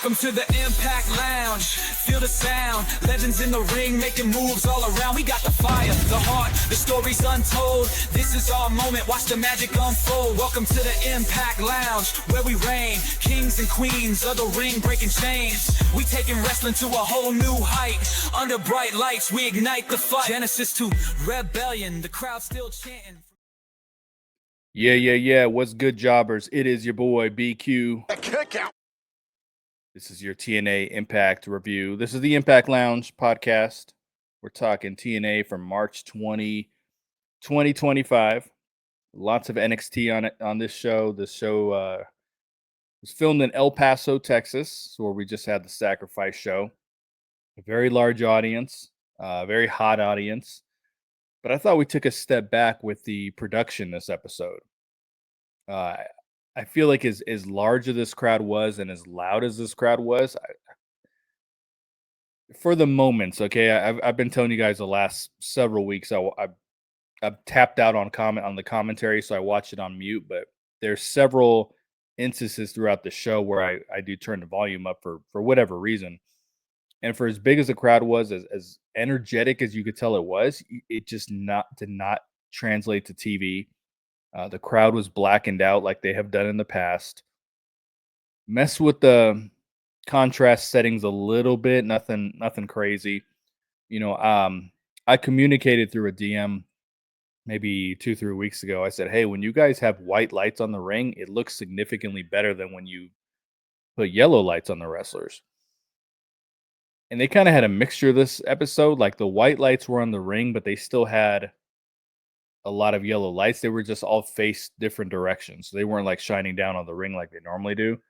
Welcome to the Impact Lounge. Feel the sound. Legends in the ring making moves all around. We got the fire, the heart, the stories untold. This is our moment. Watch the magic unfold. Welcome to the Impact Lounge, where we reign. Kings and queens of the ring breaking chains. We taking wrestling to a whole new height. Under bright lights, we ignite the fight. Genesis to rebellion. The crowd still chanting. Yeah. What's good, jobbers? It is your boy BQ. This is your TNA Impact review. This is the Impact Lounge podcast. We're talking TNA from March 20, 2025. Lots of NXT on this show. This show was filmed in El Paso, Texas, where we just had the Sacrifice show. A very large audience, very hot audience. But I thought we took a step back with the production this episode. I feel like as large as this crowd was and as loud as this crowd was, for the moments, okay, I've been telling you guys the last several weeks, I've tapped out on the commentary, so I watched it on mute. But there's several instances throughout the show where I do turn the volume up for whatever reason. And for as big as the crowd was, as energetic as you could tell it was, it just did not translate to TV. The crowd was blackened out like they have done in the past. Mess with the contrast settings a little bit, nothing crazy. I communicated through a DM maybe 2-3 weeks ago. I said, hey, when you guys have white lights on the ring, it looks significantly better than when you put yellow lights on the wrestlers. And they kind of had a mixture this episode. Like the white lights were on the ring, but they still had a lot of yellow lights. They were just all faced different directions. They weren't like shining down on the ring like they normally do.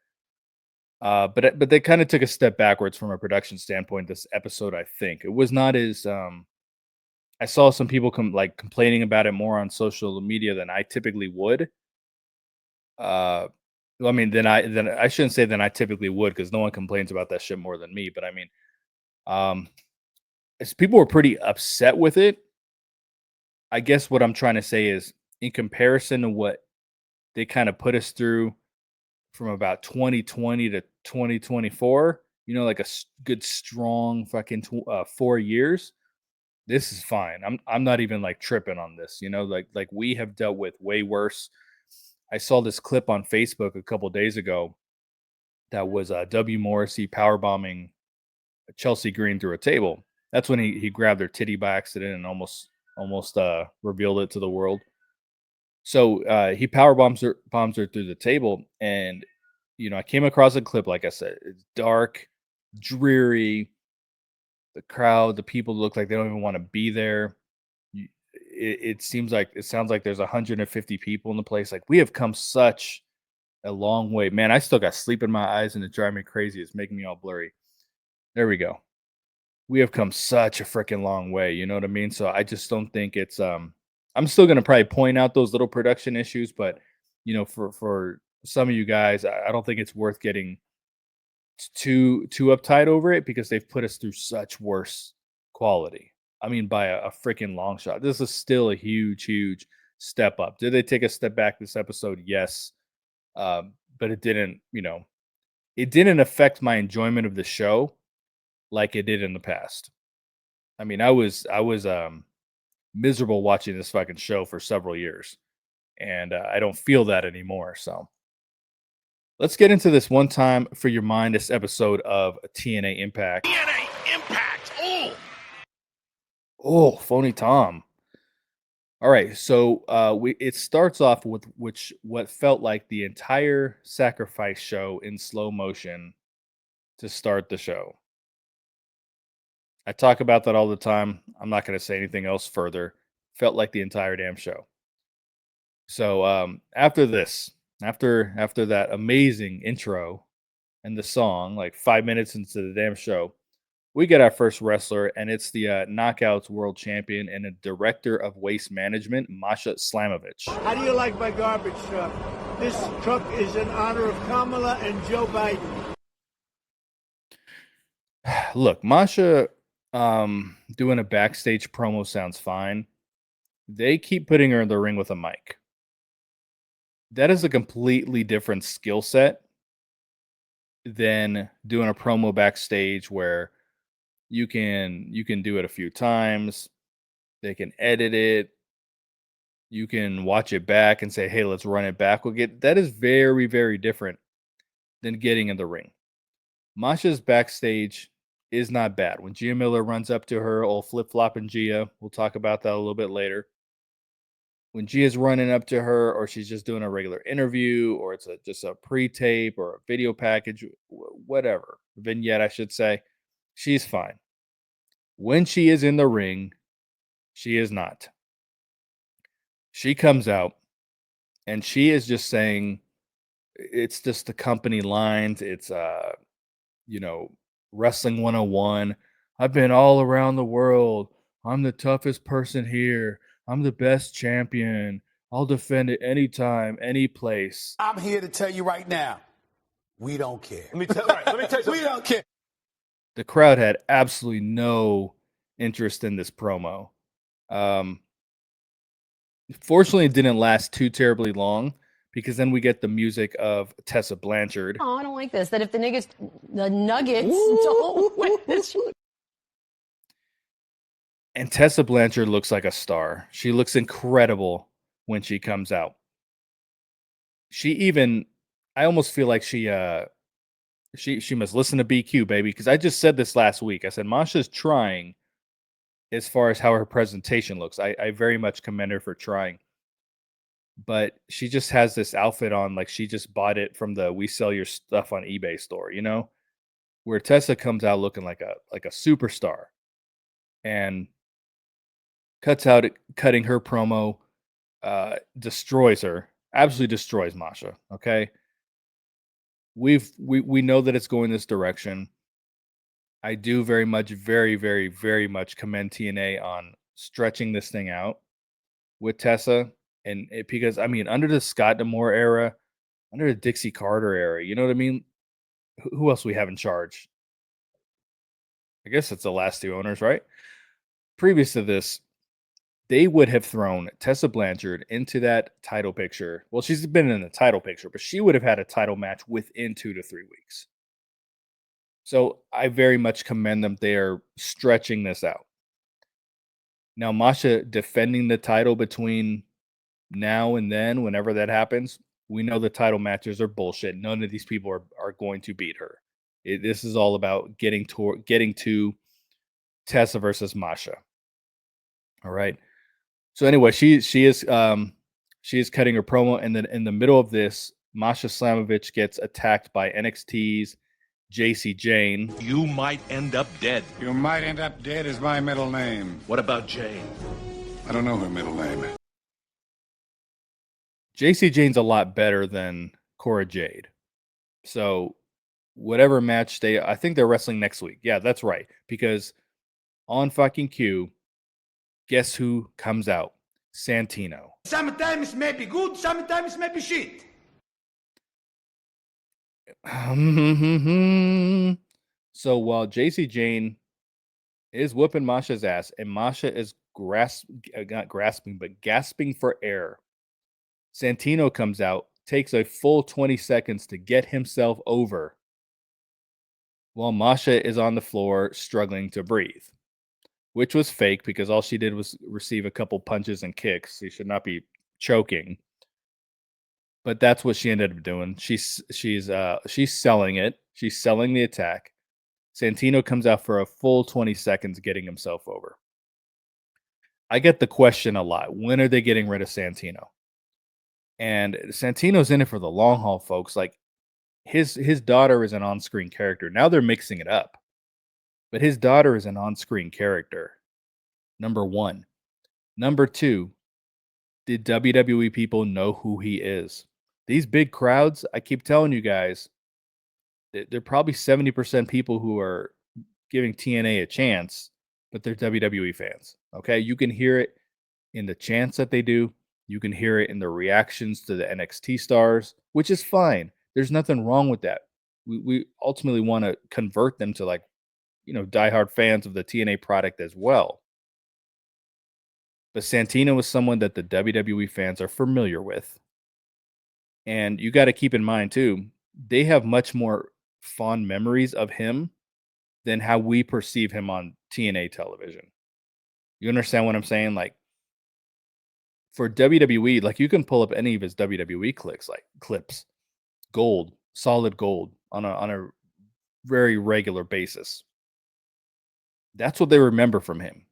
But they kind of took a step backwards from a production standpoint this episode. I think it was not as I saw some people complaining about it more on social media than I typically would. Then I shouldn't say than I typically would, because no one complains about that shit more than me. But I mean, as people were pretty upset with it. I guess what I'm trying to say is, in comparison to what they kind of put us through from about 2020 to 2024, like a good strong fucking 4 years, this is fine. I'm not even like tripping on this, like we have dealt with way worse. I saw this clip on Facebook a couple days ago that was W. Morrissey powerbombing Chelsea Green through a table. That's when he grabbed her titty by accident and almost revealed it to the world. So he bombs her through the table, and I came across a clip. Like I said, it's dark, dreary. The crowd, the people look like they don't even want to be there. It sounds like there's 150 people in the place. Like, we have come such a long way, man. I still got sleep in my eyes, and it's driving me crazy. It's making me all blurry. There we go. We have come such a freaking long way. You know what I mean? So I just don't think it's I'm still gonna probably point out those little production issues, but for some of you guys, I don't think it's worth getting too uptight over it, because they've put us through such worse quality. I mean, by a freaking long shot. This is still a huge step up. Did they take a step back this episode? Yes. But it didn't affect my enjoyment of the show like it did in the past. I mean, I was miserable watching this fucking show for several years, and I don't feel that anymore. So let's get into this one time for your mind. This episode of TNA Impact. TNA Impact. Oh, phony Tom. All right, so it starts off with what felt like the entire Sacrifice show in slow motion to start the show. I talk about that all the time. I'm not going to say anything else further. Felt like the entire damn show. So after that amazing intro and the song, like 5 minutes into the damn show, we get our first wrestler, and it's the Knockouts World Champion and a Director of Waste Management, Masha slamovich. How do you like my garbage truck? This truck is in honor of Kamala and Joe Biden. Look, Masha doing a backstage promo sounds fine. They keep putting her in the ring with a mic. That is a completely different skill set than doing a promo backstage where you can do it a few times. They can edit it. You can watch it back and say, "Hey, let's run it back." That is very, very different than getting in the ring. Masha's backstage is not bad. When Gia Miller runs up to her, old flip flopping Gia, we'll talk about that a little bit later. When Gia's running up to her, or she's just doing a regular interview, or it's just a pre-tape or a video package, whatever, vignette, I should say, she's fine. When she is in the ring, she is not. She comes out and she is just saying, it's just the company lines. It's wrestling 101. I've been all around the world. I'm the toughest person here. I'm the best champion. I'll defend it anytime, any place. I'm here to tell you right now, we don't care. Let me tell you something. We don't care. The crowd had absolutely no interest in this promo. Fortunately, it didn't last too terribly long, because then we get the music of Tessa Blanchard. Oh, I don't like this. That if the Nuggets don't win this. And Tessa Blanchard looks like a star. She looks incredible when she comes out. I almost feel like she must listen to BQ, baby, because I just said this last week. I said Masha's trying as far as how her presentation looks. I very much commend her for trying. But she just has this outfit on like she just bought it from the "we sell your stuff on eBay" store, where Tessa comes out looking like a superstar, and cutting her promo, destroys her, absolutely destroys Masha. Okay, we know that it's going this direction. I do very, very, very much commend TNA on stretching this thing out with Tessa. And because, under the Scott D'Amore era, under the Dixie Carter era, you know what I mean? Who else we have in charge? I guess it's the last two owners, right? Previous to this, they would have thrown Tessa Blanchard into that title picture. Well, she's been in the title picture, but she would have had a title match within 2 to 3 weeks. So I very much commend them. They are stretching this out. Now, Masha defending the title between now and then, whenever that happens, we know the title matches are bullshit. None of these people are going to beat her. This is all about getting to Tessa versus Masha. All right. So anyway, she is cutting her promo, and then in the middle of this, Masha Slamovich gets attacked by NXT's JC Jane. You might end up dead. You might end up dead is my middle name. What about Jane? I don't know her middle name. JC Jane's a lot better than Cora Jade. So whatever match I think they're wrestling next week. Yeah, that's right. Because on fucking Q, guess who comes out? Santino. Sometimes it may be good, sometimes it may be shit. So while JC Jane is whooping Masha's ass, and Masha is gasping for air, Santino comes out, takes a full 20 seconds to get himself over, while Masha is on the floor struggling to breathe, which was fake because all she did was receive a couple punches and kicks. She should not be choking. But that's what she ended up doing. She's selling it. She's selling the attack. Santino comes out for a full 20 seconds getting himself over. I get the question a lot. When are they getting rid of Santino? And Santino's in it for the long haul, folks. Like his daughter is an on-screen character. Now they're mixing it up. But his daughter is an on-screen character. Number one. Number two, did WWE people know who he is? These big crowds, I keep telling you guys, they're probably 70% people who are giving TNA a chance, but they're WWE fans. Okay, you can hear it in the chants that they do. You can hear it in the reactions to the NXT stars, which is fine. There's nothing wrong with that. We ultimately want to convert them to diehard fans of the TNA product as well. But Santino was someone that the WWE fans are familiar with. And you got to keep in mind, too, they have much more fond memories of him than how we perceive him on TNA television. You understand what I'm saying? Like for WWE, like you can pull up any of his WWE clips, gold, solid gold on a very regular basis. That's what they remember from him.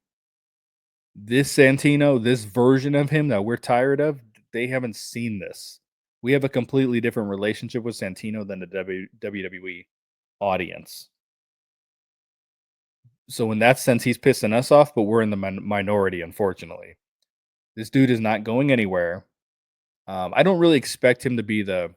This Santino, this version of him that we're tired of, they haven't seen this. We have a completely different relationship with Santino than the WWE audience. So in that sense, he's pissing us off, but we're in the minority, unfortunately. This dude is not going anywhere. I don't really expect him to be the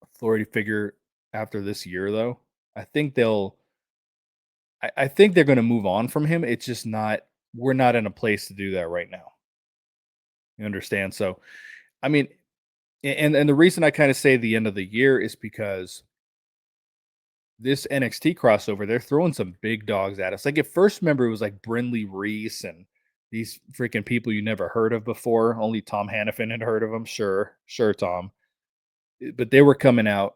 authority figure after this year, though. I think I think they're going to move on from him. It's just not. We're not in a place to do that right now. You understand? So, I mean, and the reason I kind of say the end of the year is because this NXT crossover, they're throwing some big dogs at us. Like at first, remember it was like Brindley Reese and these freaking people you never heard of before. Only Tom Hannafin had heard of them. Sure, Tom. But they were coming out,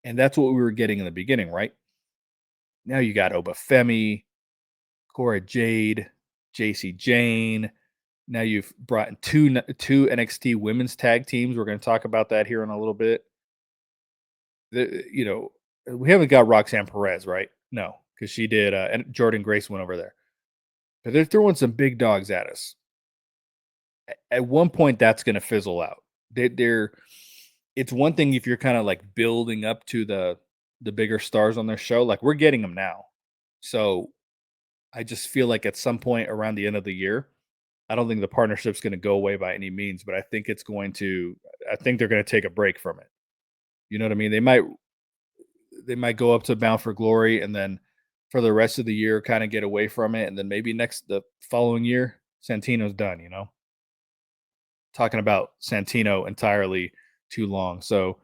and that's what we were getting in the beginning, right? Now you got Obafemi, Cora Jade, JC Jane. Now you've brought in two NXT women's tag teams. We're going to talk about that here in a little bit. We haven't got Roxanne Perez, right? No, because she did, and Jordan Grace went over there. But they're throwing some big dogs at us. At one point, that's going to fizzle out. It's one thing if you're kind of like building up to the bigger stars on their show. Like we're getting them now. So I just feel like at some point around the end of the year, I don't think the partnership's going to go away by any means, but I think they're going to take a break from it. You know what I mean? They might go up to Bound for Glory and then for the rest of the year kind of get away from it. And then maybe the following year, Santino's done, Talking about Santino entirely too long. So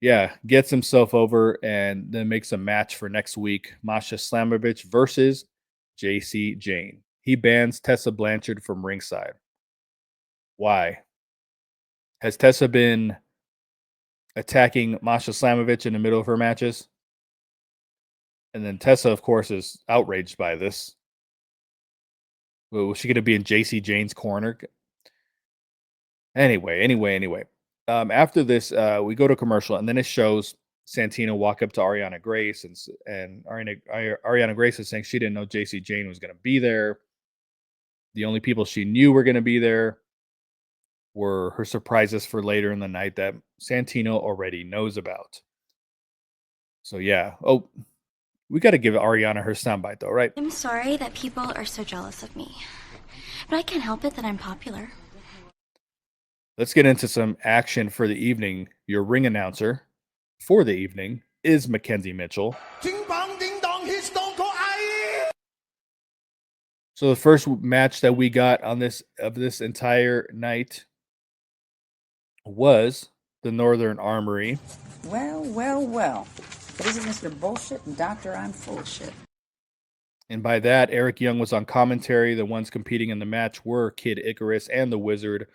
yeah, gets himself over and then makes a match for next week. Masha Slamovich versus JC Jane. He bans Tessa Blanchard from ringside. Why? Has Tessa been attacking Masha Slamovich in the middle of her matches? And then Tessa, of course, is outraged by this. Well, was she going to be in JC Jane's corner? Anyway. After this, we go to commercial, and then it shows Santino walk up to Ariana Grace, and Ariana Grace is saying she didn't know JC Jane was going to be there. The only people she knew were going to be there were her surprises for later in the night that Santino already knows about. So yeah. Oh, we got to give Ariana her soundbite though, right? I'm sorry that people are so jealous of me, but I can't help it that I'm popular. Let's get into some action for the evening. Your ring announcer for the evening is Mackenzie Mitchell. Ding bong, ding dong, he's Stone Cold Aye. So the first match that we got on this entire night was the Northern Armory. Well. Isn't Mr. Bullshit and Dr. I'm full of shit. And by that, Eric Young was on commentary. The ones competing in the match were Kid Icarus and the Wizard,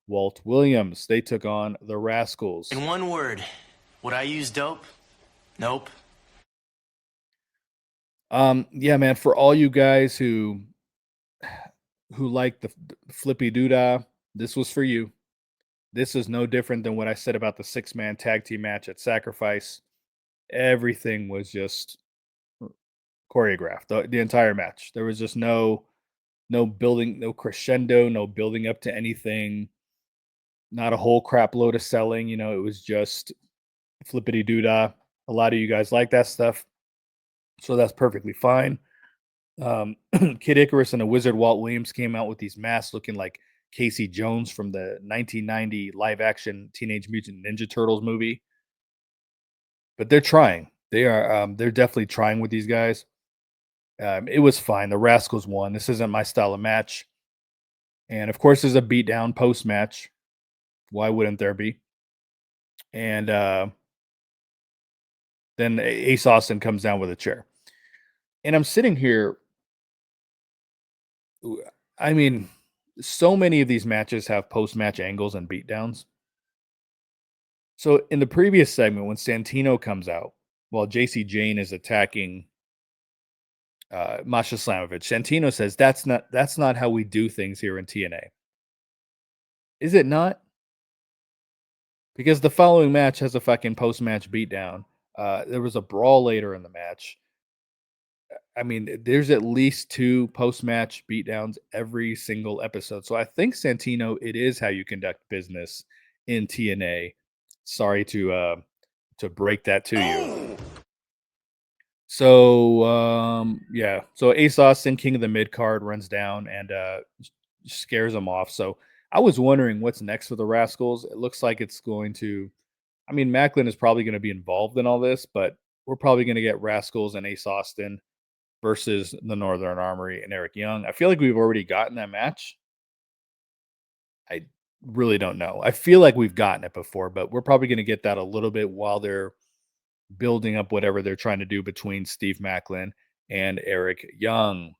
Walt Williams. They took on the Rascals. In one word, would I use dope? Nope. Yeah, man, for all you guys who like the flippy doodah, this was for you. This is no different than what I said about the 6-man tag team match at Sacrifice. Everything was just choreographed, the entire match. There was just no building, no crescendo, no building up to anything, not a whole crap load of selling. It was just flippity doodah. A lot of you guys like that stuff, so that's perfectly fine. Kid Icarus and the Wizard Walt Williams came out with these masks looking like Casey Jones from the 1990 live action Teenage Mutant Ninja Turtles movie. But they're trying. They're definitely trying with these guys. It was fine. The Rascals won. This isn't my style of match. And of course, there's a beatdown post match. Why wouldn't there be? And then Ace Austin comes down with a chair. And I'm sitting here. I mean, so many of these matches have post match angles and beatdowns. So in the previous segment, when Santino comes out, while JC Jane is attacking Masha Slamovich, Santino says that's not how we do things here in TNA. Is it not? Because the following match has a fucking post-match beatdown. There was a brawl later in the match. I mean, there's at least 2 post-match beatdowns every single episode. So I think Santino, it is how you conduct business in TNA. Sorry to break that to you. So yeah. So Ace Austin, king of the mid card, runs down and scares him off. So I was wondering what's next for the Rascals. It looks like it's going to. I mean, Macklin is probably going to be involved in all this, but we're probably going to get Rascals and Ace Austin versus the Northern Armory and Eric Young. I feel like we've already gotten that match. I really don't know. I feel like we've gotten it before, but we're probably going to get that a little bit while they're building up whatever they're trying to do between Steve Macklin and Eric Young.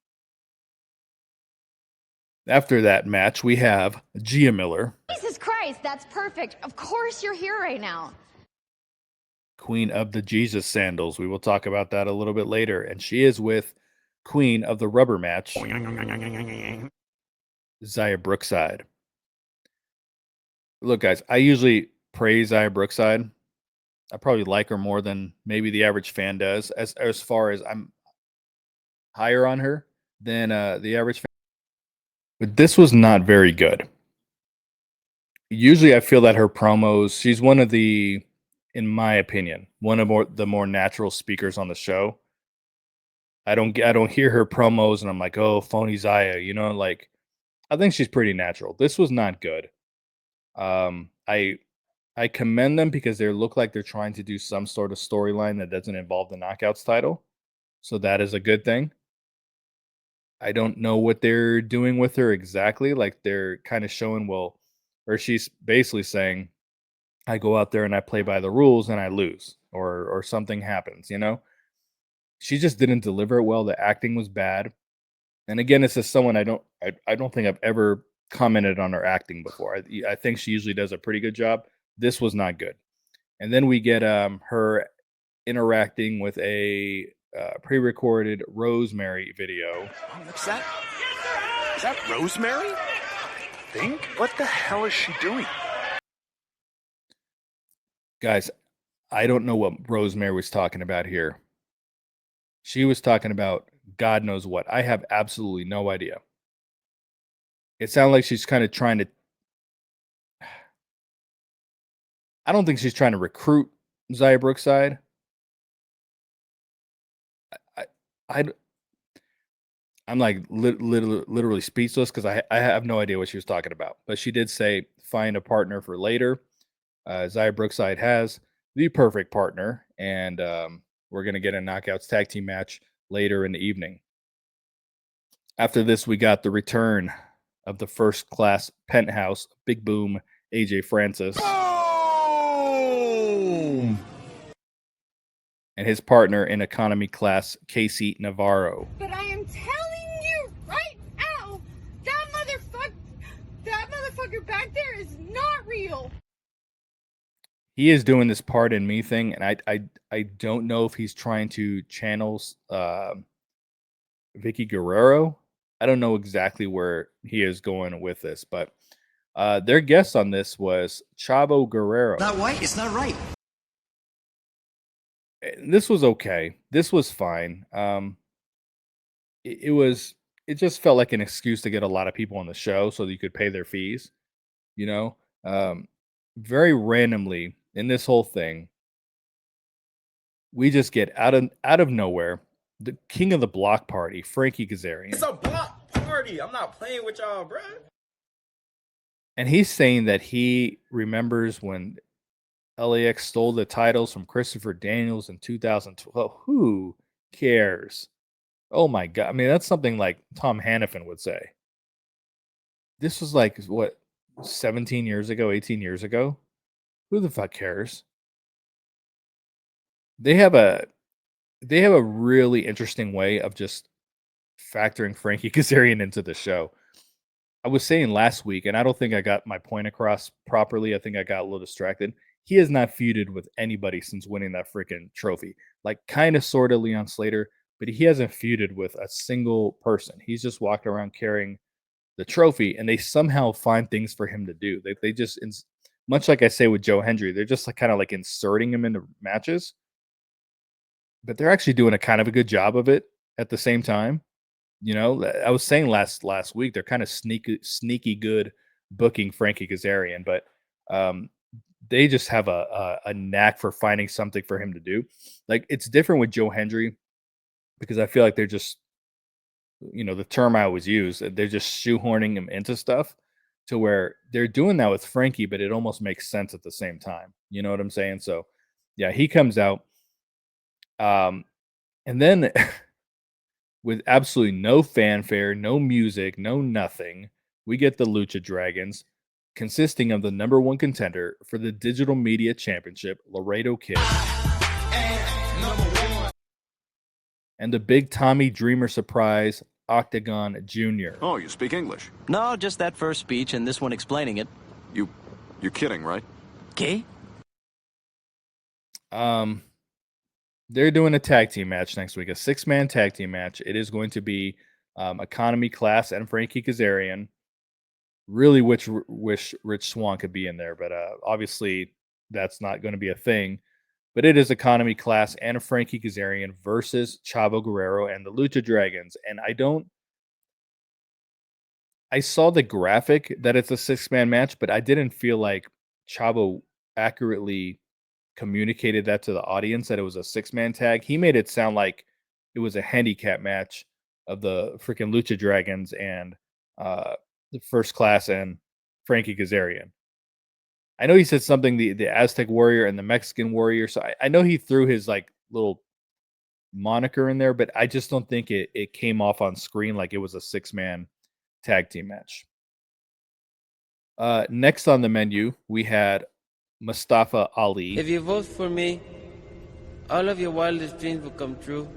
After that match, we have Gia Miller. Jesus Christ, that's perfect. Of course you're here right now. Queen of the Jesus Sandals. We will talk about that a little bit later. And she is with Queen of the Rubber Match, Xia Brookside. Look, guys, I usually praise Xia Brookside. I probably like her more than maybe the average fan does. As far as I'm higher on her than the average fan. But this was not very good. Usually I feel that her promos, she's one of the, in my opinion, one of the more natural speakers on the show. I don't hear her promos and I'm like, oh, phony Xia, you know, like I think she's pretty natural. This was not good. I commend them because they look like they're trying to do some sort of storyline that doesn't involve the Knockouts title. So that is a good thing. I don't know what they're doing with her exactly. Like they're kind of showing, well, or she's basically saying, I go out there and I play by the rules and I lose or something happens, you know? She just didn't deliver it well. The acting was bad. And again, this is someone I don't think I've ever commented on her acting before. I think she usually does a pretty good job. This was not good. And then we get her interacting with a pre-recorded Rosemary video. Oh, what's that? Is that Rosemary? Think? What the hell is she doing? Guys, I don't know what Rosemary was talking about here. She was talking about God knows what. I have absolutely no idea. It sounded like she's kind of trying to. I don't think she's trying to recruit Xia Brookside. I'm like literally speechless because I have no idea what she was talking about. But she did say find a partner for later. Xia Brookside has the perfect partner, and we're going to get a Knockouts tag team match later in the evening. After this, we got the return of the first class penthouse, Big Boom, AJ Francis. Boom! And his partner in economy class, Casey Navarro. But I am telling you right now, that motherfucker back there is not real. He is doing this part in me thing, and I don't know if he's trying to channel Vicky Guerrero. I don't know exactly where he is going with this, but their guest on this was Chavo Guerrero. Not white, it's not right. This was okay. This was fine. It just felt like an excuse to get a lot of people on the show so that you could pay their fees. You know, very randomly in this whole thing, we just get out of nowhere the king of the block party, Frankie Kazarian. It's a block party. I'm not playing with y'all, bro. And he's saying that he remembers when LAX stole the titles from Christopher Daniels in 2012. Who cares? Oh my God. I mean, that's something like Tom Hannafin would say. This was like, what, 17 years ago, 18 years ago? Who the fuck cares? They have a really interesting way of just factoring Frankie Kazarian into the show. I was saying last week, and I don't think I got my point across properly. I think I got a little distracted. he has not feuded with anybody since winning that freaking trophy. Like kind of sort of Leon Slater, but he hasn't feuded with a single person. He's just walked around carrying the trophy, and they somehow find things for him to do. They just much like I say with Joe Hendry, they're just like kind of like inserting him into matches, but they're actually doing a kind of a good job of it at the same time. You know, I was saying last week they're kind of sneaky good booking Frankie Kazarian, but they just have a knack for finding something for him to do. Like it's different with Joe Hendry because I feel like they're just, you know, the term I always use, they're just shoehorning him into stuff to where they're doing that with Frankie, but it almost makes sense at the same time. You know what I'm saying? So yeah, he comes out. And then with absolutely no fanfare, no music, no nothing, we get the Lucha Dragons consisting of the number one contender for the Digital Media Championship, Laredo Kid, and the Big Tommy Dreamer surprise, Octagon Jr. Oh, you speak English? No, just that first speech and this one explaining it. You're kidding, right? Okay. They're doing a tag team match next week, a 6-man tag team match. It is going to be Economy Class and Frankie Kazarian. Really wish Rich Swann could be in there, but obviously that's not going to be a thing. But it is Economy Class and Frankie Kazarian versus Chavo Guerrero and the Lucha Dragons. And I saw the graphic that it's a 6-man match, but I didn't feel like Chavo accurately communicated that to the audience that it was a 6-man tag. He made it sound like it was a handicap match of the freaking Lucha Dragons and the First Class and Frankie Kazarian. I know he said something the Aztec Warrior and the Mexican Warrior, so I know he threw his like little moniker in there, but I just don't think it came off on screen like it was a 6-man tag team match. Next on the menu, we had Mustafa Ali. If you vote for me, all of your wildest dreams will come true.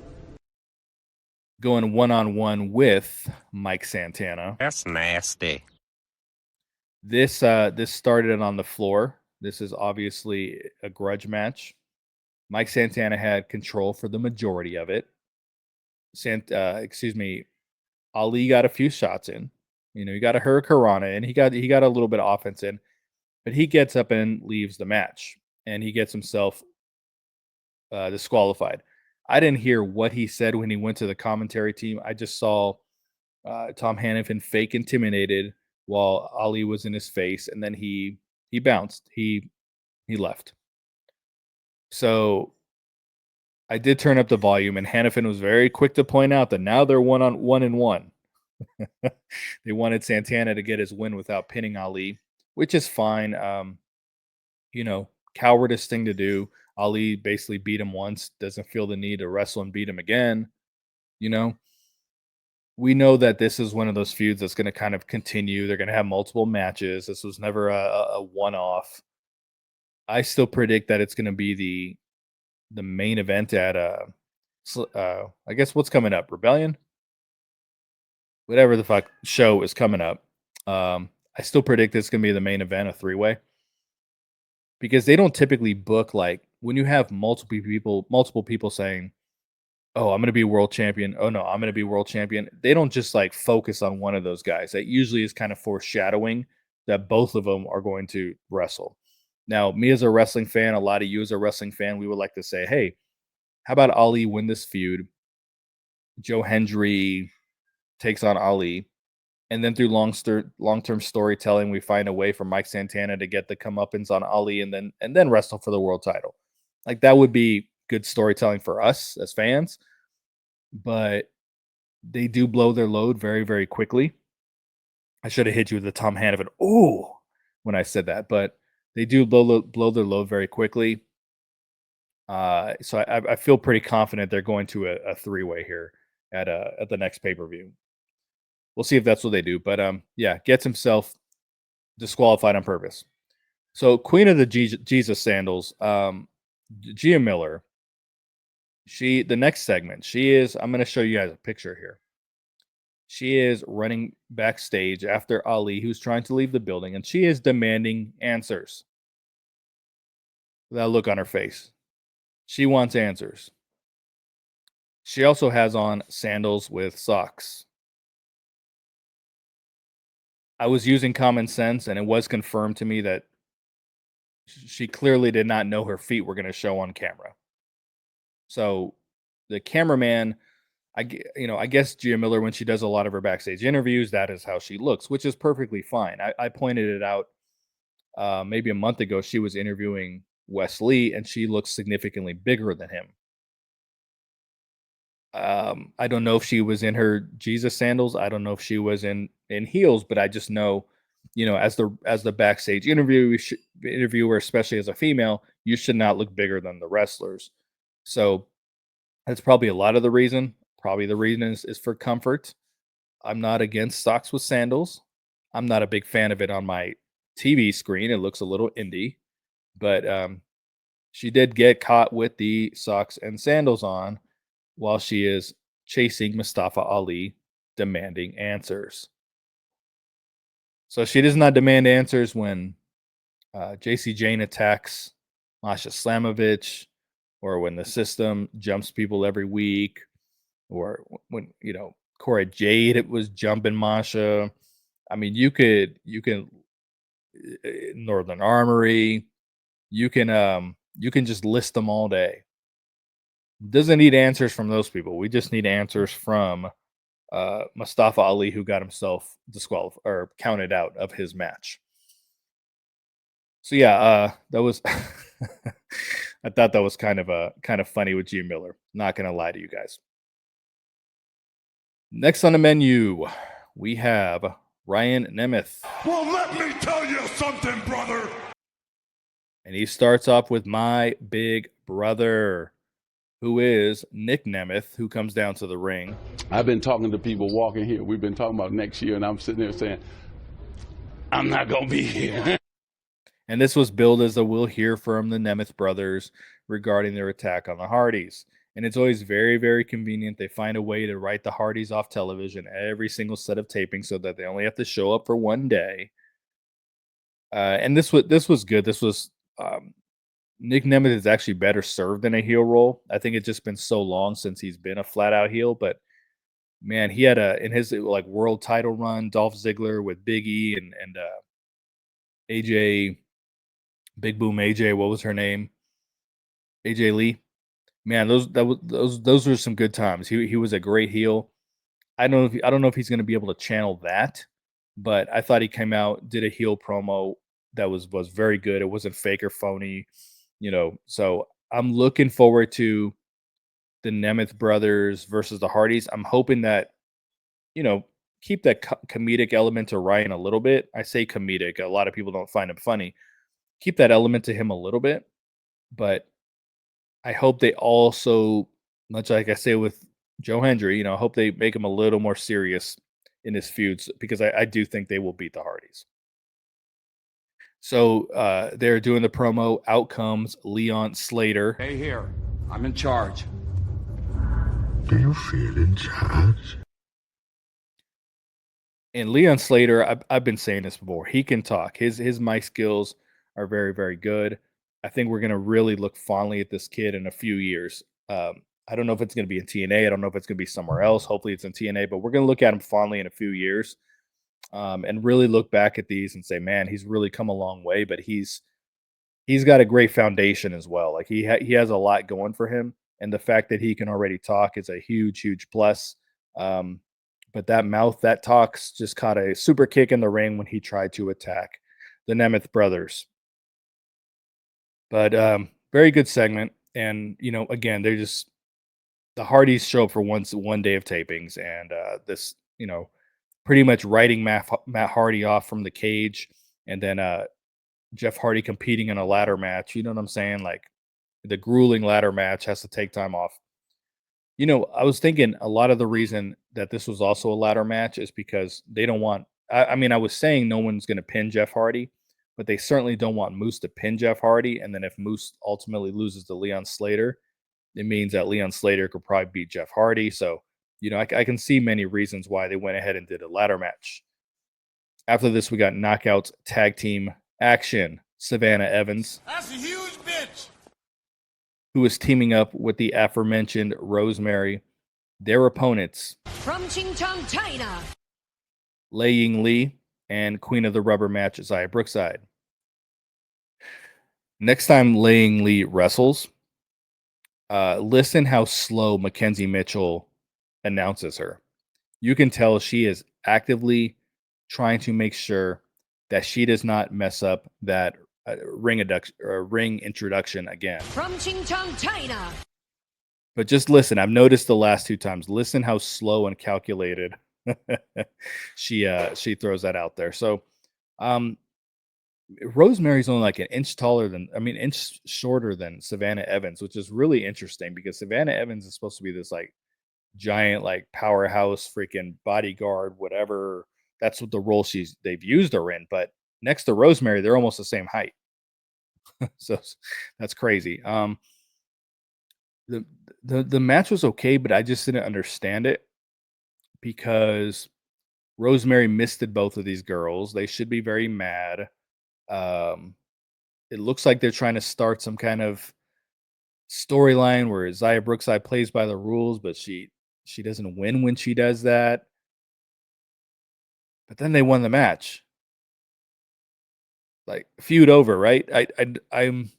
Going one-on-one with Mike Santana. That's nasty. This started on the floor. This is obviously a grudge match. Mike Santana had control for the majority of it. Ali got a few shots in. You know, he got a Hurricanrana and he got a little bit of offense in, but he gets up and leaves the match, and he gets himself disqualified. I didn't hear what he said when he went to the commentary team. I just saw Tom Hannifan fake intimidated while Ali was in his face, and then he bounced. He left. So I did turn up the volume, and Hannifan was very quick to point out that now they're 1-1-1. They wanted Santana to get his win without pinning Ali, which is fine. You know, cowardice thing to do. Ali basically beat him once, doesn't feel the need to wrestle and beat him again. You know, we know that this is one of those feuds that's going to kind of continue. They're going to have multiple matches. This was never a one-off. I still predict that it's going to be the main event at I guess what's coming up, Rebellion, whatever the fuck show is coming up. I still predict it's going to be the main event, a 3-way, because they don't typically book like when you have multiple people saying, "Oh, I'm going to be world champion." "Oh no, I'm going to be world champion." They don't just like focus on one of those guys. That usually is kind of foreshadowing that both of them are going to wrestle. Now, me as a wrestling fan, a lot of you as a wrestling fan, we would like to say, hey, how about Ali win this feud? Joe Hendry takes on Ali. And then through long-term storytelling, we find a way for Mike Santana to get the comeuppance on Ali and then wrestle for the world title. Like that would be good storytelling for us as fans. But they do blow their load very, very quickly. I should have hit you with the Tom Hannifan, "Oh," when I said that, but they do blow their load very quickly. So I feel pretty confident they're going to a 3-way here at the next pay-per-view. We'll see if that's what they do. But yeah, gets himself disqualified on purpose. So Queen of the Jesus Sandals, Gia Miller, the next segment, I'm going to show you guys a picture here. She is running backstage after Ali, who's trying to leave the building, and she is demanding answers. That look on her face. She wants answers. She also has on sandals with socks. I was using common sense, and it was confirmed to me that she clearly did not know her feet were going to show on camera. So the cameraman, I guess Gia Miller, when she does a lot of her backstage interviews, that is how she looks, which is perfectly fine. I pointed it out maybe a month ago. She was interviewing Wes Lee, and she looks significantly bigger than him. I don't know if she was in her Jesus sandals. I don't know if she was in heels, but I just know, as the backstage interviewer, especially as a female, you should not look bigger than the wrestlers. So that's probably a lot of the reason. Probably the reason is for comfort. I'm not against socks with sandals. I'm not a big fan of it on my TV screen. It looks a little indie, but she did get caught with the socks and sandals on while she is chasing Mustafa Ali, demanding answers. So she does not demand answers when JC Jane attacks Masha slamovich, or when the system jumps people every week, or when Cora Jade was jumping Masha. I mean, you can Northern Armory, you can just list them all day. Doesn't need answers from those people. We just need answers from Mustafa Ali, who got himself disqualified or counted out of his match. So yeah, that was I thought that was kind of funny with Gia Miller. Not gonna lie to you guys. Next on the menu, we have Ryan Nemeth. Well, let me tell you something, brother. And he starts off with my big brother, who is Nick Nemeth, who comes down to the ring. I've been talking to people walking here. We've been talking about next year, and I'm sitting there saying, I'm not going to be here. And this was billed as a we'll hear from the Nemeth brothers regarding their attack on the Hardys. And it's always very, very convenient. They find a way to write the Hardys off television every single set of taping so that they only have to show up for one day. And this was good. This was Nick Nemeth is actually better served in a heel role. I think it's just been so long since he's been a flat out heel, but man, he had in his world title run, Dolph Ziggler with Big E and AJ, Big Boom AJ, what was her name? AJ Lee. Man, those were some good times. He was a great heel. I don't know if he's going to be able to channel that, but I thought he came out, did a heel promo that was very good. It wasn't fake or phony, So I'm looking forward to the Nemeth brothers versus the Hardys. I'm hoping that, keep that comedic element to Ryan a little bit. I say comedic. A lot of people don't find him funny. Keep that element to him a little bit, but I hope they also, much like I say with Joe Hendry, I hope they make him a little more serious in his feuds, because I do think they will beat the Hardys. So they're doing the promo. Out comes Leon Slater. Hey, here. I'm in charge. Do you feel in charge? And Leon Slater, I've been saying this before. He can talk. His mic skills are very, very good. I think we're going to really look fondly at this kid in a few years. I don't know if it's going to be in TNA. I don't know if it's going to be somewhere else. Hopefully it's in TNA, but we're going to look at him fondly in a few years and really look back at these and say, man, he's really come a long way, but he's got a great foundation as well. Like he has a lot going for him. And the fact that he can already talk is a huge, huge plus. But that mouth that talks just caught a super kick in the ring when he tried to attack the Nemeth brothers. But very good segment. And, again, they're just the Hardys show up for one day of tapings. And this, pretty much writing Matt Hardy off from the cage. And then Jeff Hardy competing in a ladder match. You know what I'm saying? Like the grueling ladder match has to take time off. I was thinking a lot of the reason that this was also a ladder match is because they don't want, I was saying no one's going to pin Jeff Hardy, but they certainly don't want Moose to pin Jeff Hardy. And then if Moose ultimately loses to Leon Slater, it means that Leon Slater could probably beat Jeff Hardy. So, I can see many reasons why they went ahead and did a ladder match. After this, we got Knockouts tag team action. Savannah Evans. That's a huge bitch. who is teaming up with the aforementioned Rosemary. Their opponents, From Chingchong, China. Lei Ying Lee and Queen of the Rubber Match, Xia Brookside. Next time Lei Ying Lee wrestles, listen how slow Mackenzie Mitchell announces her. You can tell she is actively trying to make sure that she does not mess up that ring introduction again. From Chingchong, China. But just listen. I've noticed the last two times. Listen how slow and calculated she throws that out there. So, Rosemary's only like an inch shorter than Savannah Evans, which is really interesting because Savannah Evans is supposed to be this like giant, like powerhouse, freaking bodyguard, whatever. That's what the role they've used her in. But next to Rosemary, they're almost the same height. So that's crazy. The match was okay, but I just didn't understand it because Rosemary misted both of these girls. They should be very mad. It looks like they're trying to start some kind of storyline where Xia Brookside plays by the rules, but she doesn't win when she does that. But then they won the match. Like feud over, right? I'm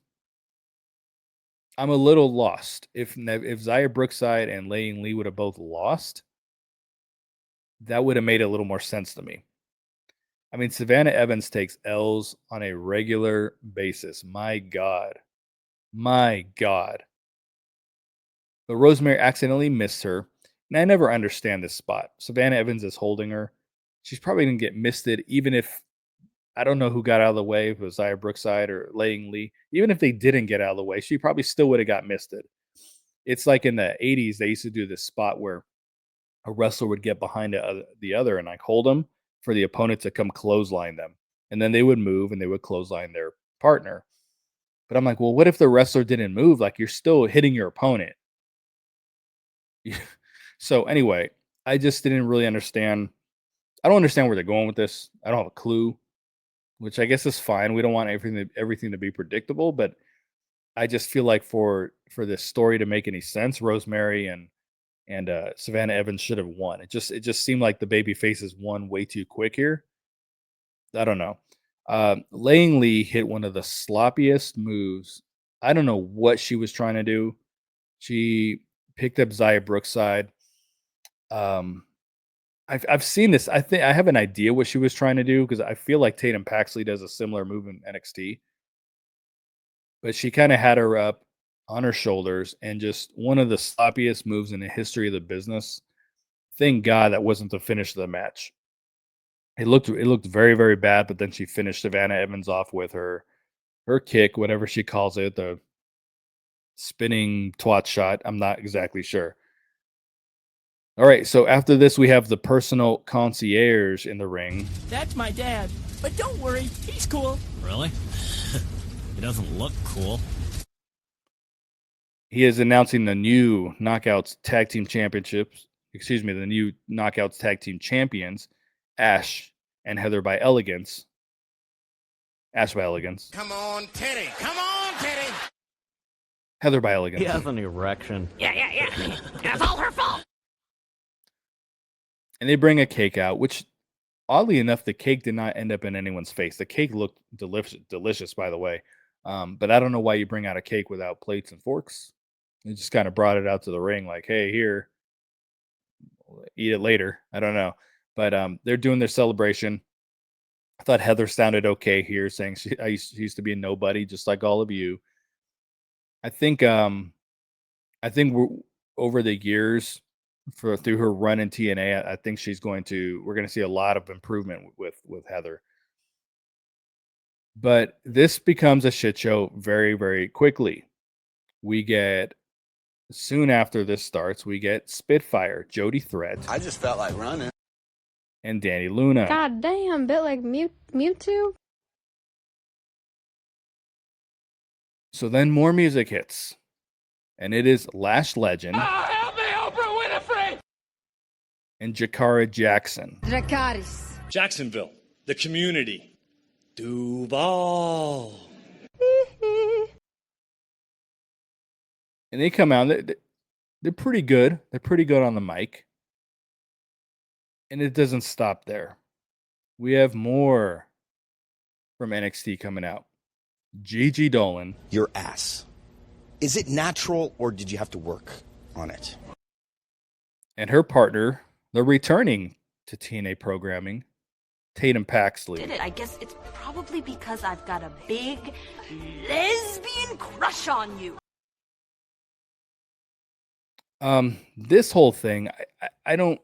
a little lost. If Xia Brookside and Lei Ying Lee would have both lost, that would have made a little more sense to me. I mean, Savannah Evans takes L's on a regular basis. My God. My God. But Rosemary accidentally missed her. And I never understand this spot. Savannah Evans is holding her. She's probably going to get misted, even if I don't know who got out of the way, if it was Xia Brookside or Lei Ying Lee. Even if they didn't get out of the way, she probably still would have got misted. It's like in the 80s, they used to do this spot where a wrestler would get behind the other and like hold them for the opponent to come clothesline them. And then they would move and they would clothesline their partner. But I'm like, well, what if the wrestler didn't move? Like you're still hitting your opponent. So anyway, I just didn't really understand. I don't understand where they're going with this. I don't have a clue, which I guess is fine. We don't want everything to be predictable, but I just feel like for this story to make any sense, Rosemary and Savannah Evans should have won. It just seemed like the baby faces won way too quick here. I don't know. Lei Ying Lee hit one of the sloppiest moves. I don't know what she was trying to do. She picked up Xia Brookside. I've seen this. I think I have an idea what she was trying to do because I feel like Tatum Paxley does a similar move in NXT. But she kind of had her up on her shoulders and just one of the sloppiest moves in the history of the business. Thank God that wasn't the finish of the match. It looked very, very bad, but then she finished Savannah Evans off with her kick, whatever she calls it, the spinning twat shot. I'm not exactly sure. All right, so after this, we have the personal concierge in the ring. That's my dad, but don't worry, he's cool. Really? He doesn't look cool. He is announcing the new Knockouts Tag Team Championships. The new Knockouts Tag Team Champions, Ash and Heather by Elegance. Ash by Elegance. Come on, Teddy. Come on, Teddy. Heather by Elegance. He has an erection. Yeah. It's all her fault. And they bring a cake out, which oddly enough, the cake did not end up in anyone's face. The cake looked delicious, by the way. But I don't know why you bring out a cake without plates and forks. They just kind of brought it out to the ring like, hey, here, eat it later. I don't know. But they're doing their celebration. I thought Heather sounded okay here, saying she used to be a nobody, just like all of you. I think we're over the years through her run in TNA, I think we're going to see a lot of improvement with Heather. But this becomes a shit show very, very quickly. Soon after this starts, we get Spitfire, Jody Threat. I just felt like running. And Danny Luna. God damn, bit like Mewtwo. So then more music hits. And it is Lash Legend. Help me, Oprah Winfrey! And Jakara Jackson. Dracarys. Jacksonville, the community. Duval. And they come out, they're pretty good. They're pretty good on the mic. And it doesn't stop there. We have more from NXT coming out. Gigi Dolan. Your ass. Is it natural or did you have to work on it? And her partner, they're returning to TNA programming, Tatum Paxley. Did it? I guess it's probably because I've got a big lesbian crush on you. This whole thing, I don't.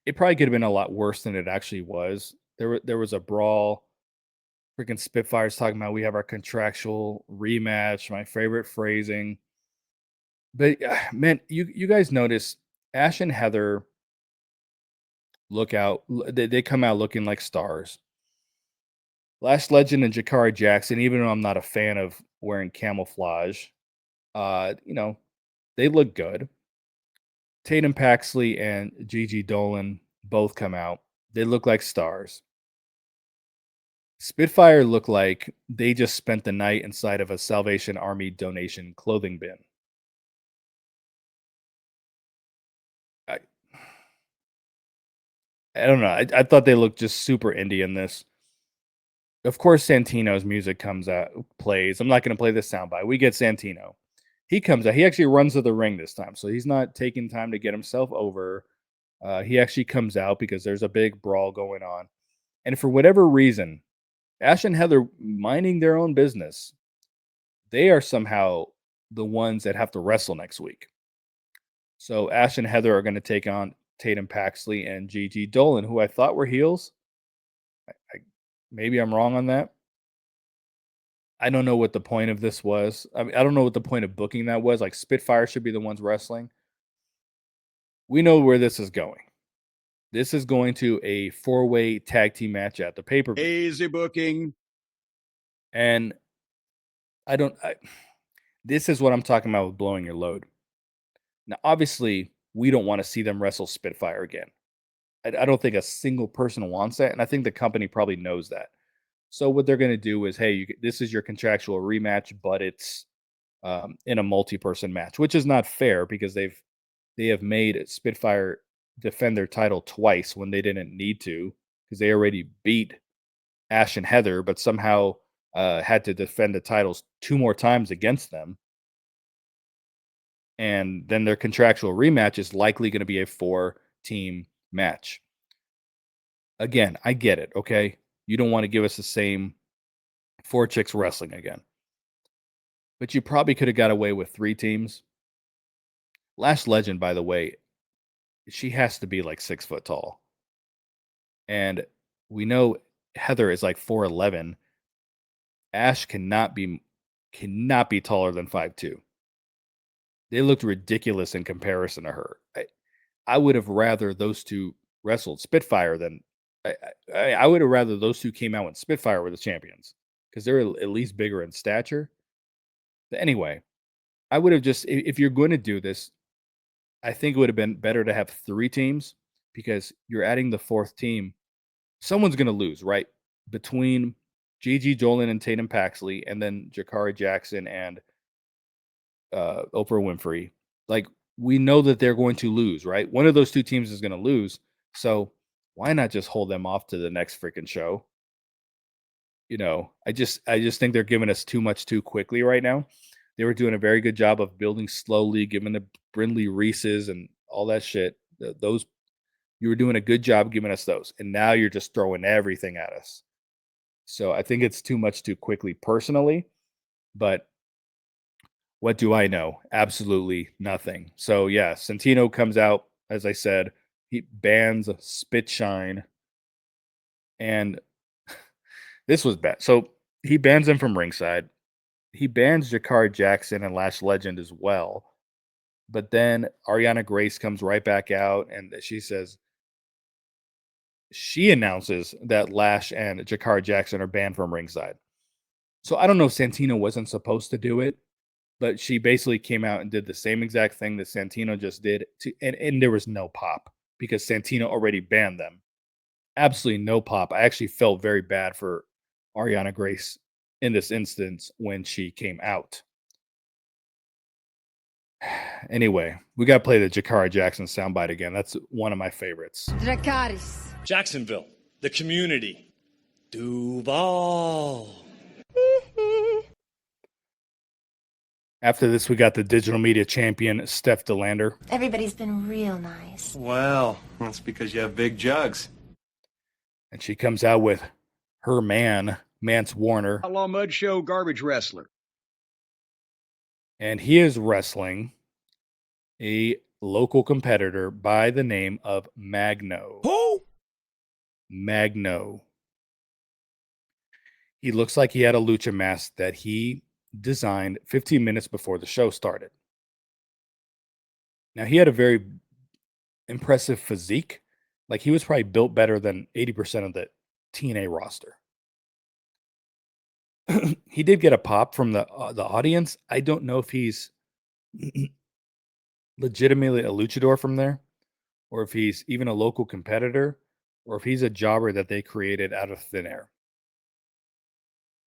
It probably could have been a lot worse than it actually was. There was a brawl. Freaking Spitfire's talking about we have our contractual rematch. My favorite phrasing. But man, you guys notice Ash and Heather look out. They come out looking like stars. Lash Legend and Jakari Jackson, even though I'm not a fan of wearing camouflage, they look good. Tatum Paxley and Gigi Dolan both come out. They look like stars. Spitfire look like they just spent the night inside of a Salvation Army donation clothing bin. I don't know. I thought they looked just super indie in this. Of course, Santino's music plays. I'm not going to play this soundbite. We get Santino. He comes out. He actually runs to the ring this time, so he's not taking time to get himself over. He actually comes out because there's a big brawl going on. And for whatever reason, Ash and Heather minding their own business, they are somehow the ones that have to wrestle next week. So Ash and Heather are going to take on Tatum Paxley and Gigi Dolan, who I thought were heels. Maybe I'm wrong on that. I don't know what the point of this was. I don't know what the point of booking that was. Like, Spitfire should be the ones wrestling. We know where this is going. This is going to a 4-way tag team match at the pay-per-view. Easy booking. And this is what I'm talking about with blowing your load. Now, obviously, we don't want to see them wrestle Spitfire again. I don't think a single person wants that, and I think the company probably knows that. So what they're going to do is, hey, this is your contractual rematch, but it's in a multi-person match, which is not fair because they have made Spitfire defend their title twice when they didn't need to because they already beat Ash and Heather, but somehow had to defend the titles 2 more times against them. And then their contractual rematch is likely going to be a 4-team match. Again, I get it, okay? You don't want to give us the same 4 chicks wrestling again. But you probably could have got away with 3 teams. Lash Legend, by the way, she has to be like 6 foot tall. And we know Heather is like 4'11". Ash cannot be taller than 5'2". They looked ridiculous in comparison to her. I would have rather those two wrestled Spitfire than I would have rather those two came out when Spitfire were the champions because they're at least bigger in stature. But anyway, I would have just, if you're going to do this, I think it would have been better to have 3 teams because you're adding the 4th team. Someone's going to lose, right? Between Gigi Dolan and Tatum Paxley and then Jakari Jackson and Oprah Winfrey. Like, we know that they're going to lose, right? One of those 2 teams is going to lose. So why not just hold them off to the next freaking show? I just think they're giving us too much too quickly right now. They were doing a very good job of building slowly, giving the Brindley Reeses and all that shit. Those, you were doing a good job giving us those. And now you're just throwing everything at us. So I think it's too much too quickly personally. But what do I know? Absolutely nothing. So yeah, Santino comes out, as I said, he bans Spit Shine. And this was bad. So he bans him from ringside. He bans Jakari Jackson and Lash Legend as well. But then Ariana Grace comes right back out and she announces that Lash and Jakari Jackson are banned from ringside. So I don't know if Santino wasn't supposed to do it, but she basically came out and did the same exact thing that Santino just did. And there was no pop because Santino already banned them. Absolutely no pop. I actually felt very bad for Ariana Grace in this instance when she came out. Anyway, we got to play the Jakara Jackson soundbite again. That's one of my favorites. Dracarys. Jacksonville, the community, Duval. After this, we got the digital media champion, Steph DeLander. Everybody's been real nice. Well, that's because you have big jugs. And she comes out with her man, Mance Warner. Outlaw Mud Show garbage wrestler. And he is wrestling a local competitor by the name of Magno. Who? Magno. He looks like he had a lucha mask that he designed 15 minutes before the show started. Now, he had a very impressive physique. Like, he was probably built better than 80% of the TNA roster. He did get a pop from the audience. I don't know if he's legitimately a luchador from there, or if he's even a local competitor, or if he's a jobber that they created out of thin air.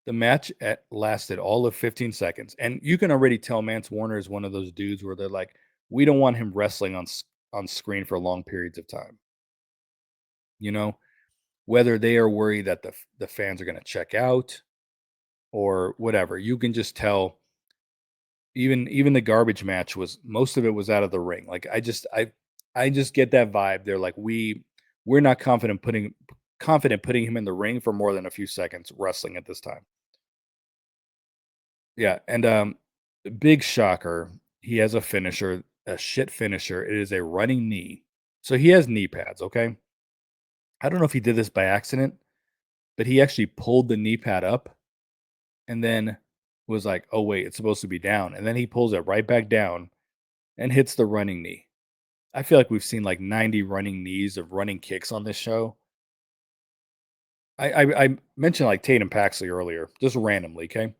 The match lasted all of 15 seconds, and you can already tell Mance Warner is one of those dudes where they're like, we don't want him wrestling on screen for long periods of time. You know, whether they are worried that the fans are going to check out or whatever, you can just tell. Even the garbage match most of it was out of the ring. Like, I just get that vibe. They're like, we're not confident putting him in the ring for more than a few seconds wrestling at this time. Yeah, and big shocker, he has a finisher, a shit finisher. It is a running knee. So he has knee pads, okay? I don't know if he did this by accident, but he actually pulled the knee pad up and then was like, oh wait, it's supposed to be down. And then he pulls it right back down and hits the running knee. I feel like we've seen like 90 running knees of running kicks on this show. I mentioned like Tatum Paxley earlier, just randomly, okay?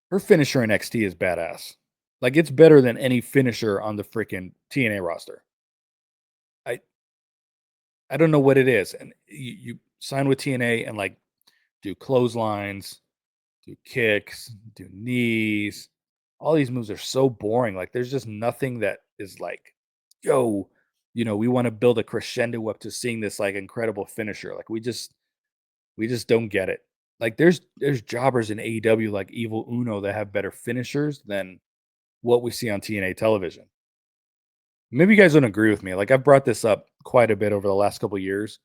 Her finisher in NXT is badass. Like, it's better than any finisher on the freaking TNA roster. I don't know what it is. And you sign with TNA and like do clotheslines, do kicks, do knees. All these moves are so boring. Like, there's just nothing that is like, yo, you know, we want to build a crescendo up to seeing this like incredible finisher. Like, we just don't get it. Like, there's jobbers in AEW like Evil Uno that have better finishers than what we see on TNA television. Maybe you guys don't agree with me. Like, I've brought this up quite a bit over the last couple of years.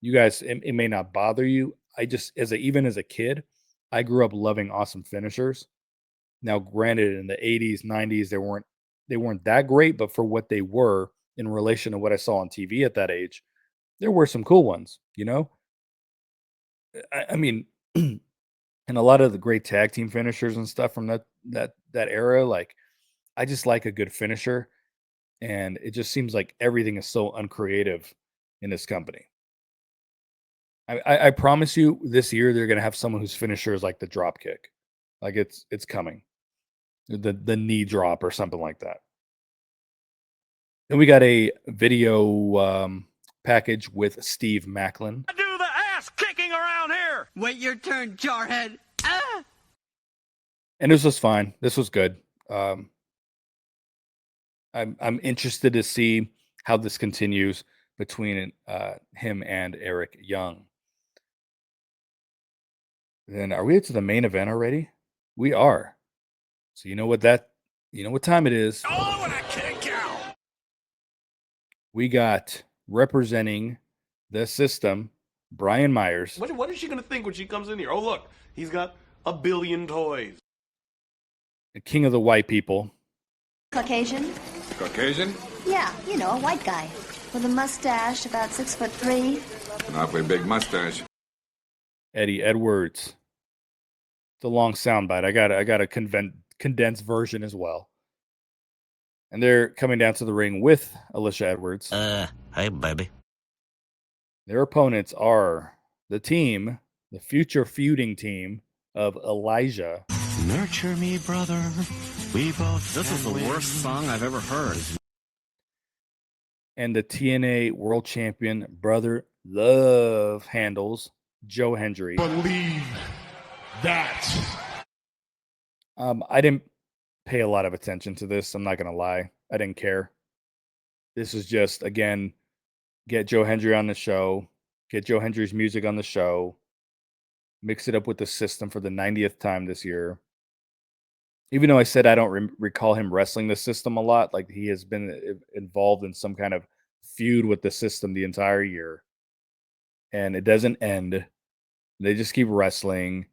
You guys, it may not bother you. I just, even as a kid, I grew up loving awesome finishers. Now, granted, in the 80s, 90s, they weren't that great, but for what they were in relation to what I saw on TV at that age, there were some cool ones, you know? I mean, and a lot of the great tag team finishers and stuff from that era, like, I just like a good finisher. And it just seems like everything is so uncreative in this company. I promise you, this year they're gonna have someone whose finisher is like the drop kick, like it's coming, the knee drop or something like that. Then we got a video package with Steve Macklin. I do the ass kicking around here. Wait your turn, jarhead. Ah! And this was fine. This was good. I'm interested to see how this continues between him and Eric Young. Then are we to the main event already? We are. So you know what time it is. Oh, what a kick out! We got representing the system, Brian Myers. What is she gonna think when she comes in here? Oh look, he's got a billion toys. The king of the white people. Caucasian? Caucasian? Yeah, you know, a white guy. With a mustache, about 6'3". An awfully big mustache. Eddie Edwards. It's a long soundbite. I got a condensed version as well. And they're coming down to the ring with Alicia Edwards. Hey, baby. Their opponents are the future feuding team of Elijah. Nurture me, brother. We both. This is the worst song I've ever heard. And the TNA World Champion Brother Love handles Joe Hendry. Believe that. I didn't pay a lot of attention to this. I'm not going to lie. I didn't care. This is just, again, get Joe Hendry on the show, get Joe Hendry's music on the show, mix it up with the system for the 90th time this year. Even though I said I don't recall him wrestling the system a lot, like he has been involved in some kind of feud with the system the entire year. And it doesn't end. They just keep wrestling.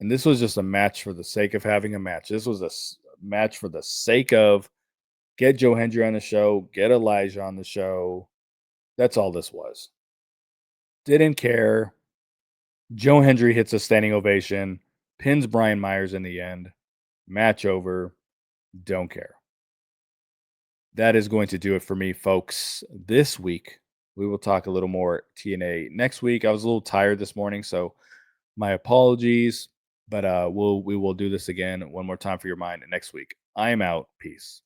And this was just a match for the sake of having a match. This was a match for the sake of get Joe Hendry on the show, get Elijah on the show. That's all this was. Didn't care. Joe Hendry hits a standing ovation, pins Brian Myers in the end. Match over. Don't care. That is going to do it for me, folks. This week, we will talk a little more TNA. Next week, I was a little tired this morning, so my apologies. But we will do this again one more time for your mind next week. I am out. Peace.